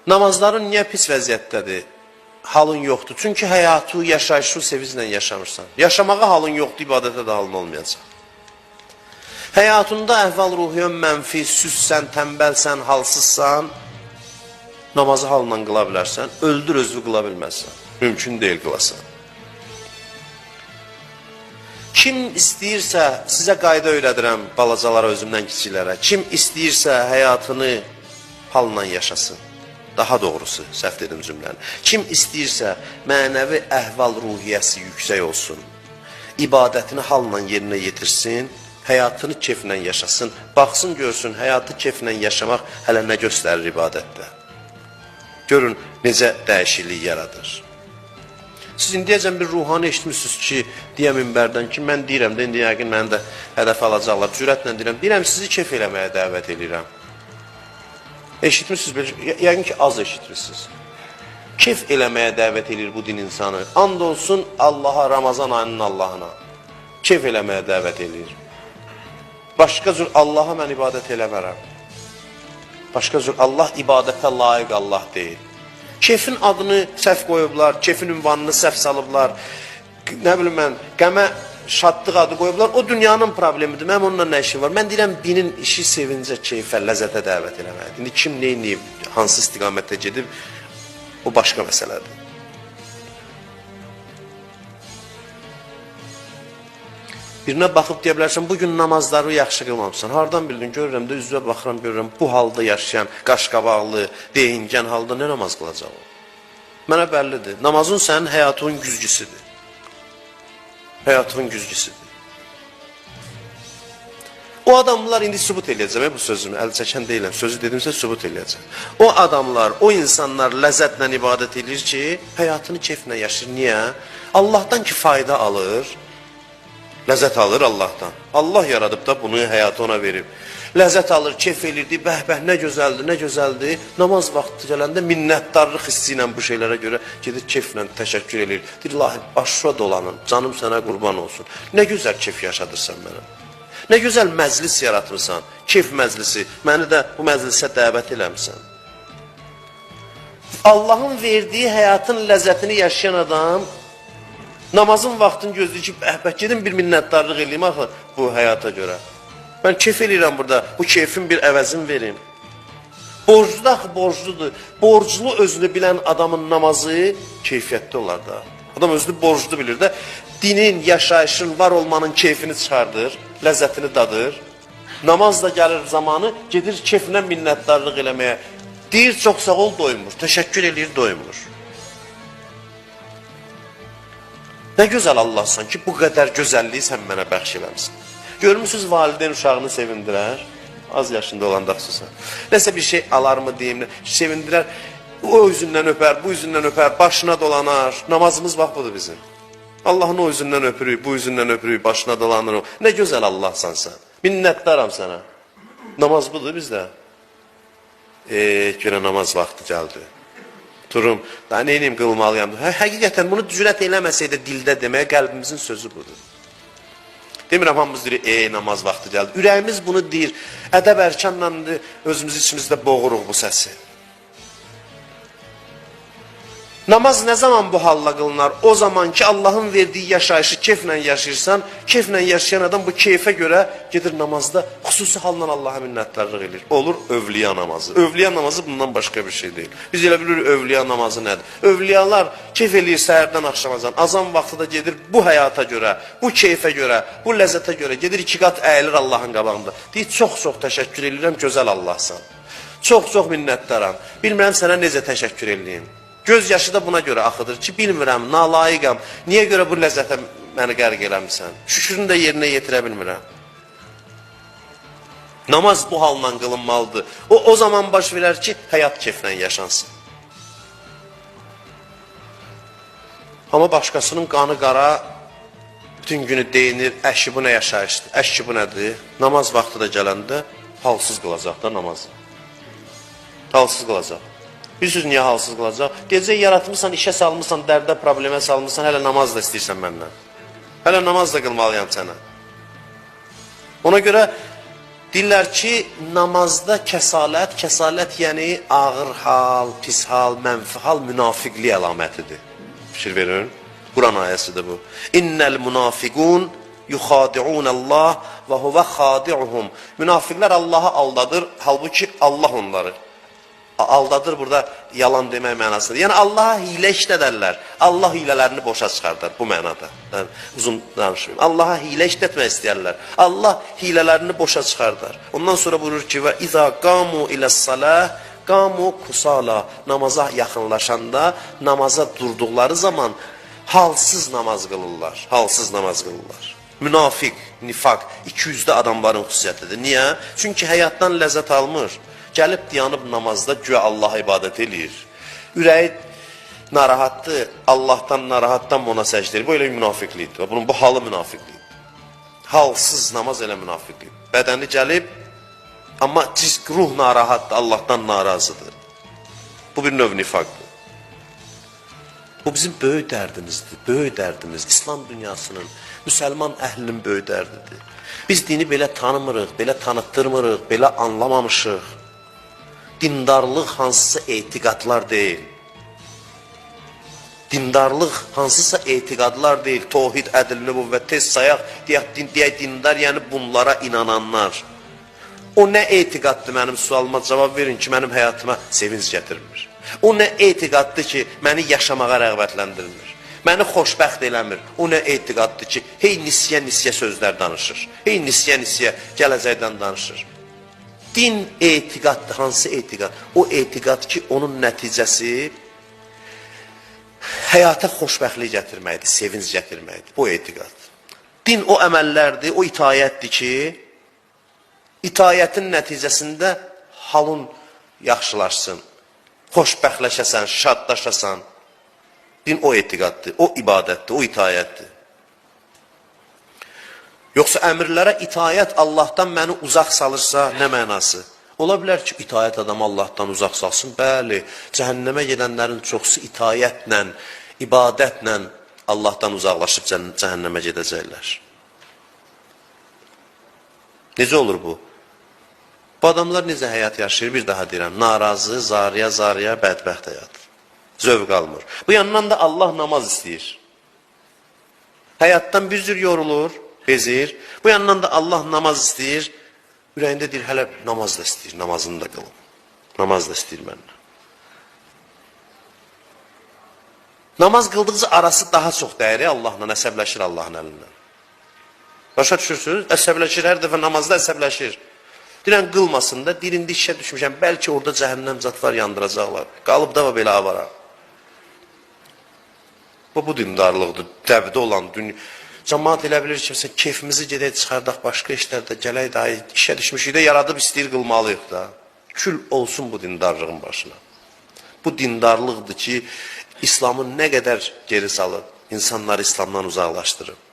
Namazların niyə pis vəziyyətdədir? Halın yoxdur. Çünki həyatı, yaşayışı sevinclə yaşamırsan. Yaşamağa halın yoxdur, ibadətə də halın olmayacaq. Həyatında əhval-ruhiyyən mənfi, süssən, tənbəlsən, halsızsan, namazı halla qıla bilərsən, öldür özünü qıla bilməzsən. Mümkün deyil qılasan. Kim istəyirsə, sizə qayda öyrədirəm balacalara, özümdən kiçiklərə. Kim istəyirsə həyatını halla yaşasın. Daha doğrusu, səhv dedim cümləni. Kim istəyirsə mənəvi əhval-ruhiyyəsi yüksək olsun, ibadətini halla yerinə yetirsin, həyatını keyflə yaşasın, baxsın, görsün, həyatı keyflə yaşamaq hələ nə göstərir ibadətdə. Görün, necə dəyişiklik yaradır. Siz indiyəcən bir ruhani eşitmişsiniz ki, deyə minbərdən ki, mən deyirəm də, indi yəqin məni də hədəf alacaqlar, cürətlə deyirəm, sizi keyf eləməyə dəvət edirəm. Eşitmişsiniz, yəqin ki, az eşitmişsiniz. Keyf eləməyə dəvət edir bu din insanı. And olsun Allaha, Ramazan ayının Allahına. Keyf eləməyə dəvət edir. Başqa cür Allaha mən ibadət eləmərəm. Başqa cür Allah ibadətə layiq Allah deyil. Keyfin adını səhv qoyublar, keyfin ünvanını səhv salıblar. Nə bilim mən, qəmə şadlıq adı qoyublar. O dünyanın problemidir. Mənim onunla nə işim var? Mən deyirəm, dinin işi sevincə, keyfə, ləzzətə dəvət eləməlidir. İndi kim neyniyib, hansı istiqamətdə gedib, o başqa məsələdir. Birinə baxıb deyə bilərsən, bugün namazları yaxşı qılmamışsan. Hardan bildin? Görürəm də, üzvə baxıram, görürəm, bu halda yaşayan, qaşqabaqlı, deyingən halda nə namaz qılacaq o? Mənə bəllidir. Namazın sənin həyatının güzgüsüdür. Həyatının güzgüsüdür. O adamlar indi sübut eləyəcəm, bu sözümü, əl çəkən deyiləm, sözü dedimsə sübut eləyəcəm. O adamlar, o insanlar ləzzətlə ibadət edir ki, həyatını keyflə yaşır. Niyə? Allahdan ki, fayda alır. Ləzzət alır Allahdan. Allah yaradıb da bunu həyatı ona verib. Ləzzət alır, keyf elirdi, bəh-bəh, nə gözəldir, nə gözəldir. Namaz vaxtı gələndə minnətdarlıq hissi ilə bu şeylərə görə gedir, keyflə təşəkkür edir. Deyir, ilahi, aşura dolanın, canım sənə qurban olsun. Nə gözəl keyf yaşadırsan mənə. Nə gözəl məclis yaratırsan, keyf məclisi. Məni də bu məclisə dəvət eləmişsən. Allahın verdiyi həyatın ləzzətini yaşayan adam namazın vaxtını gözləyir ki, gedin bir minnətdarlıq eləyim axı bu həyata görə. Mən keyf eləyirəm burada, bu keyfin bir əvəzini verim. Borclu da axı borcludur. Borclu özünü bilən adamın namazı keyfiyyətli olar da. Adam özünü borclu bilir də, dinin, yaşayışın, var olmanın keyfini çıxardır, ləzzətini dadır. Namaz da gəlir zamanı, gedir keyfinə minnətdarlıq eləməyə. Deyir, çox sağ ol, doymur. Təşəkkür eləyir, doymur. Nə gözəl Allahsan ki, bu qədər gözəlliyi sən mənə bəxş eləmişsin. Görmüsünüz, valideyn uşağını sevindirər. Az yaşında olanda xüsusən. Nəsə bir şey alar mı deyim, sevindirər. O üzündən öpər, bu üzündən öpər, başına dolanar. Namazımız bax budur bizim. Allahın o üzündən öpürük, bu üzündən öpürük, başına dolanır o. Nə gözəl Allahsan sən. Minnətdaram sənə. Namaz budur bizdə. Görə namaz vaxtı gəldi. Durum, daha neyniyim qılmalıyam. Həqiqətən bunu cürət eləməsəydə dildə deməyə qəlbimizin sözü budur. Demirəm, hamımız deyir, namaz vaxtı gəldi. Ürəyimiz bunu deyir, ədəb ərkanla özümüz içimizdə boğuruq bu səsi. Namaz nə zaman bu halla qılınar? O zaman ki, Allahın verdiyi yaşayışı keyflə yaşayırsan, keyflə yaşayan adam bu keyfə görə gedir namazda, xüsusi halla Allaha minnətdarlıq edir. Olur övliya namazı. Övliya namazı bundan başqa bir şey deyil. Biz elə bilirik, övliya namazı nədir? Övliyalar keyf eləyir səhərdən axşamacan. Azan vaxtı da gedir bu həyata görə, bu keyfə görə, bu ləzzətə görə gedir, 2 qat əyilir Allahın qabağında. Deyir, çox-çox təşəkkür edirəm, gözəl Allahsan. Çox-çox minnətdaram. Bilmirəm sənə necə təşəkkür eləyim. Göz yaşı da buna görə axıdır ki, bilmirəm, nalayiqam, niyə görə bu ləzzətə məni qərq eləmişsən? Şükürünü də yerinə yetirə bilmirəm. Namaz bu halla qılınmalıdır. O zaman baş verər ki, həyat keyflə yaşansın. Amma başqasının qanı qara, bütün günü deyinir, əşi bu nə yaşayışdır, əşi bu nədir? Namaz vaxtı da gələndə halsız qılacaq da namazı. Halsız qılacaq. Bilirsiniz, niyə halsız qılacaq? Gecə yaratmışsan, işə salmışsan, dərdə, problemə salmışsan, hələ namaz da istəyirsən məndən. Hələ namaz da qılmalıyam sənə. Ona görə Deyirlər ki, namazda kəsalət yəni ağır hal, pis hal, mənfi hal münafiqlik əlamətidir. Fikir verin, Quran ayəsidir bu. İnnəl münafiqun yuxadi'unəllah və huvə xadi'uhum. Münafiqlər Allahı aldadır, halbuki Allah onları aldadır, burada yalan demək mənasıdır. Yəni Allaha hilə işlədərlər, Allah hilələrini boşa çıxardar bu mənada. Yəni, uzun danışmayayım. Allaha hilə işlətmək istəyərlər, Allah hilələrini boşa çıxardar. Ondan sonra buyurur ki, və izə qamu iləs-salah qamu kusala. Namaza yaxınlaşanda, namaza durduqları zaman halsız namaz qılırlar, halsız namaz qılırlar. Münafiq, nifaq, 200'də adamların xüsusiyyətidir. Niyə? Çünki həyatdan ləzzət almır. Gəlib dayanıb namazda güya Allaha ibadət eləyir. Ürəyi narahatdır, Allahdan narahatdan ona səcd edir. Bu elə münafiqlikdir. Bunun bu halı münafiqlikdir. Halsız namaz elə münafiqlikdir. Bədəni gəlib, amma ruh narahatdır, Allahdan narazıdır. Bu bir növ nifaqdır. Bu bizim böyük dərdimizdir, böyük dərdimiz. İslam dünyasının, müsəlman əhlinin böyük dərdidir. Biz dini belə tanımırıq, belə tanıtdırmırıq, belə anlamamışıq. Dindarlıq hansısa etiqadlar deyil. Dindarlıq hansısa etiqadlar deyil. Tohid, ədl, nübüvvət, tez sayaq, deyək dindar, yəni bunlara inananlar. O nə etiqaddır mənim sualıma cavab verin ki, mənim həyatıma sevinç gətirmir. O nə etiqaddır ki, məni yaşamağa rəğbətləndirmir. Məni xoşbəxt eləmir. O nə etiqaddır ki, hey nisyə sözlər danışır. Hey nisyə gələcəkdən danışır. Din etiqaddır, hansı etiqad? O etiqad ki, onun nəticəsi həyata xoşbəxtlik gətirməkdir, sevinç gətirməkdir. Bu etiqad. Din o əməllərdir, o itayətdir ki, itayətin nəticəsində halın yaxşılaşsın, xoşbəxtləşəsən, şadlaşasan. Din o etiqaddır, o ibadətdir, o itayətdir. Yoxsa əmrlərə itayət Allahdan məni uzaq salırsa nə mənası? Ola bilər ki, itayət adamı Allahdan uzaq salsın. Bəli, cəhənnəmə gedənlərin çoxsu itayətlə, ibadətlə Allahdan uzaqlaşıb cəhənnəmə gedəcəklər. Necə olur bu? Bu adamlar necə həyat yaşayır? Bir daha deyirəm, narazı, zariya, bədbəxt həyat. Zövq almır. Bu yandan da Allah namaz istəyir. Həyatdan bir cür yorulur, bezir. Bu yandan da Allah namaz istəyir. Ürəyində deyir, hələ namaz da istəyir, namazını da qılım. Namaz da istəyir məndən. Namaz qıldıqca arası daha çox dəyəri Allahla, əsəbləşir Allahın əlindən. Başa düşürsünüz? Əsəbləşir, hər dəfə namazda əsəbləşir. Deyirən, qılmasın da, dilində işə düşmüşəm, bəlkə orada cəhənnəm zatlar yandıracaqlar. Qalıb da belə avara. Bu dindarlıqdır, dəbdə olan dünya. Cəmaat elə bilir ki, keyfimizi gedək çıxardaq başqa işlərdə, gələk daha işə düşmüşük də yaradıb istəyir qılmalıyıq da. Kül olsun bu dindarlığın başına. Bu dindarlıqdır ki, İslamın nə qədər geri salıb, insanları İslamdan uzaqlaşdırıb.